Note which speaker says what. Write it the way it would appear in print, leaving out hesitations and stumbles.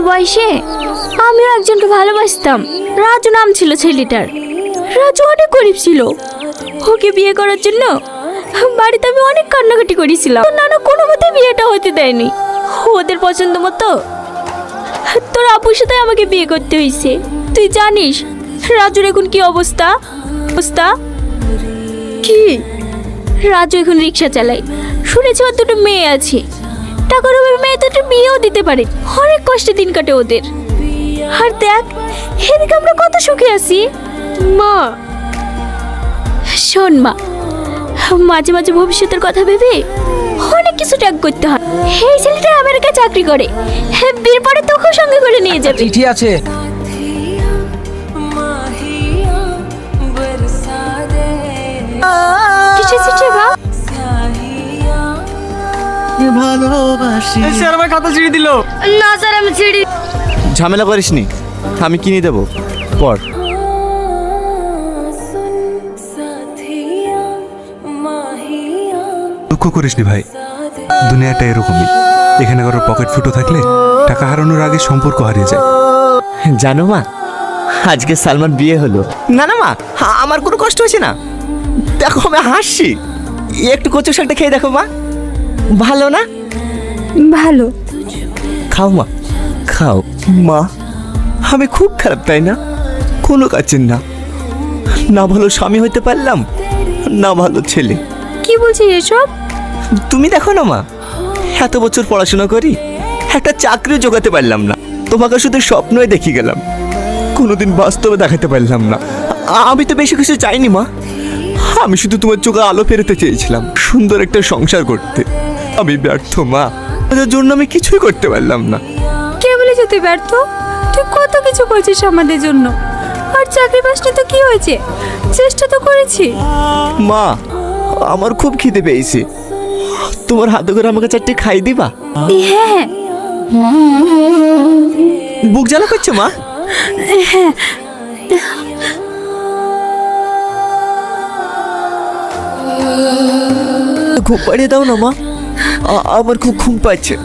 Speaker 1: বয়সে আমিও একজনকে ভালোবাসতাম। রাজু নাম ছিল ছেলেটার। রাজু অনেক গরিব ছিল। ওকে বিয়ে করার জন্য বাড়িতে আমি অনেক কান্নাকাটি করেছিলাম। নানা কোনো মতে বিয়েটা হতে দেয়নি। ওদের পছন্দ মতো তোর আপুর সাথে আমাকে বিয়ে করতে হয়েছে। তুই জানিস রাজুর এখন কি অবস্থা? কি? রাজু এখন রিক্সা চালায়। শুনেছি ওর দুটো মেয়ে আছে। টাকার অভাবে মেয়ে দুটো বিয়েও দিতে পারে। অনেক কষ্টে দিন কাটে ওদের। আর দেখ এদিকে আমরা কত সুখে আছি। মা শোন মা, মাঝে মাঝে ভবিষ্যতের কথা ভেবে অনেক কিছু ত্যাগ করতে হয়। এই ছেলেটা আমেরিকায় চাকরি করে। বিয়ের পরে তোকেও সঙ্গে করে নিয়ে যাবে।
Speaker 2: চিঠি আছে।
Speaker 1: কিসের চিঠি বা?
Speaker 2: স্যার আমার খাতা ছিঁড়ে দিল।
Speaker 1: না স্যার আমি ছিড়ি।
Speaker 3: ঝামেলা করিসনি, আমি কিনে দেবো পর।
Speaker 4: দুঃখ করিসনি ভাই, দুনিয়াটা এরকমই। এখানে কারো পকেট ফুটো থাকলে টাকা হারানোর আগে সম্পর্ক হারিয়ে যায়।
Speaker 3: জানো মা, আজকে সালমান বিয়ে হলো। না না মা, আমার কোনো কষ্ট হয়েছে না। দেখো আমি হাসছি। একটু কচু শাকটা খেয়ে দেখো মা, ভালো না?
Speaker 1: ভালো।
Speaker 3: খাও মা খাও। মা আমি খুব খারাপ তাই না? কোনো কাজের না, না ভালো স্বামী হতে পারলাম, না ভালো ছেলে।
Speaker 1: কি বলছিস এসব?
Speaker 3: তুমি দেখো না মা, এত বছর পড়াশোনা করি একটা চাকরিও জোগাতে পারলাম না। তোমাকে শুধু স্বপ্নই দেখি গেলাম, কোনোদিন বাস্তবে দেখাতে পারলাম না। আমি তো বেশি কিছু চাইনি মা, আমি শুধু তোমার চোখে আলো ফেরাতে চেয়েছিলাম, সুন্দর একটা সংসার করতে। আমি ব্যর্থ মা, তাদের জন্য আমি কিছুই করতে পারলাম না।
Speaker 1: কে বলেছে তুই ব্যর্থ? তুই কত কিছু করছিস আমাদের জন্য। আর চাকরি পাসনি তো কি হয়েছে? চেষ্টা তো করেছি।
Speaker 3: মা আমার খুব খিদে পেয়েছে, তোমার হাতে করে আমাকে চারটে খাই দিবা?
Speaker 1: হ্যাঁ
Speaker 3: বুক জ্বালা করছে মা? ঘুম পাড়িয়ে দাও না মা, আমার খুব ঘুম পাচ্ছে।